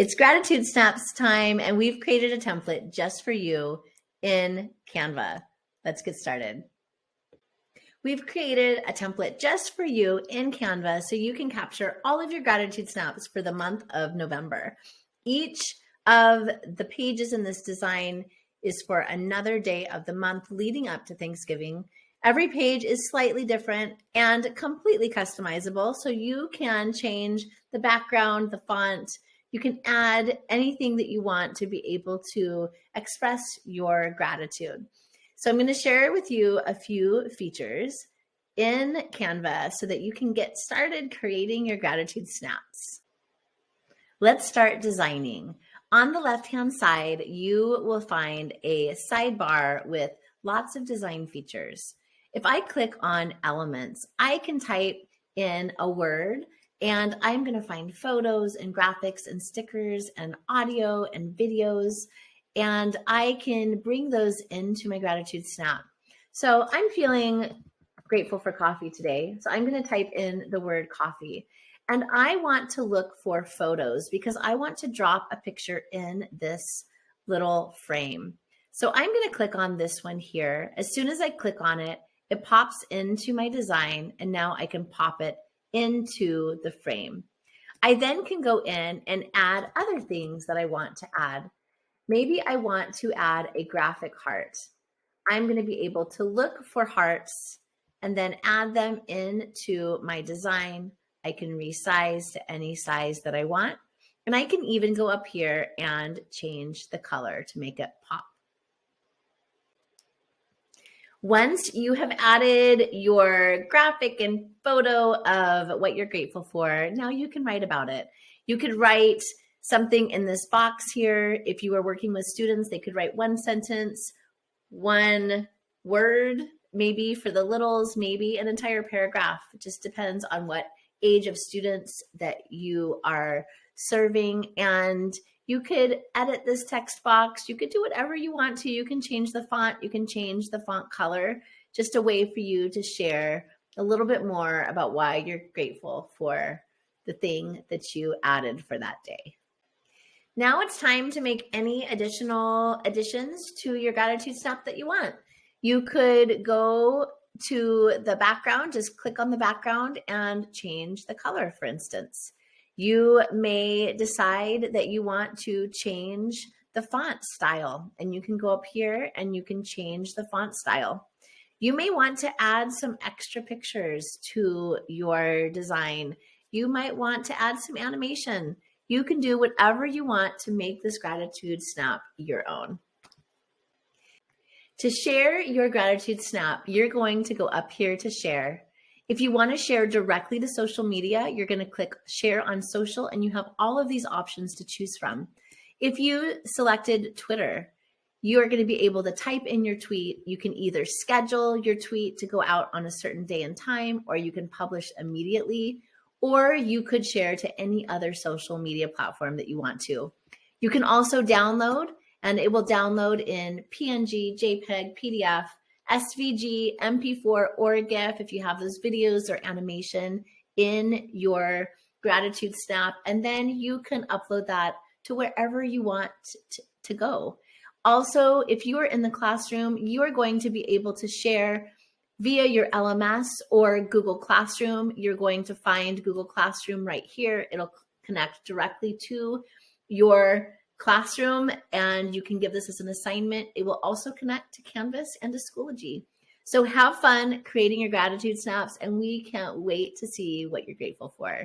It's Gratitude Snaps time, and we've created a template just for you in Canva. Let's get started. We've created a template just for you in Canva so you can capture all of your gratitude snaps for the month of November. Each of the pages in this design is for another day of the month leading up to Thanksgiving. Every page is slightly different and completely customizable, so you can change the background, the font. You can add anything that you want to be able to express your gratitude. So I'm going to share with you a few features in Canva so that you can get started creating your gratitude snaps. Let's start designing. On the left-hand side, you will find a sidebar with lots of design features. If I click on elements, I can type in a word and I'm going to find photos and graphics and stickers and audio and videos, and I can bring those into my gratitude snap. So I'm feeling grateful for coffee today. So I'm going to type in the word coffee. And I want to look for photos because I want to drop a picture in this little frame. So I'm going to click on this one here. As soon as I click on it, it pops into my design, and now I can pop it into the frame. I then can go in and add other things that I want to add. Maybe I want to add a graphic heart. I'm going to be able to look for hearts and then add them into my design. I can resize to any size that I want. And I can even go up here and change the color to make it pop. Once you have added your graphic and photo of what you're grateful for, now you can write about it. You could write something in this box here. If you were working with students, they could write one sentence, one word, maybe for the littles, maybe an entire paragraph. It just depends on what age of students that you are serving. And you could edit this text box. You could do whatever you want to. You can change the font. You can change the font color. Just a way for you to share a little bit more about why you're grateful for the thing that you added for that day. Now it's time to make any additional additions to your gratitude snap that you want. You could go to the background, just click on the background and change the color, for instance. You may decide that you want to change the font style, and you can go up here and you can change the font style. You may want to add some extra pictures to your design. You might want to add some animation. You can do whatever you want to make this gratitude snap your own. To share your gratitude snap, you're going to go up here to share. If you want to share directly to social media, you're going to click share on social, and you have all of these options to choose from. If you selected Twitter, you are going to be able to type in your tweet. You can either schedule your tweet to go out on a certain day and time, or you can publish immediately, or you could share to any other social media platform that you want to. You can also download, and it will download in PNG, JPEG, PDF, SVG, MP4, or GIF if you have those videos or animation in your gratitude snap. And then you can upload that to wherever you want to go. Also, if you are in the classroom, you are going to be able to share via your LMS or Google Classroom. You're going to find Google Classroom right here. It'll connect directly to your classroom, and you can give this as an assignment. It will also connect to Canvas and to Schoology. So have fun creating your gratitude snaps, and we can't wait to see what you're grateful for.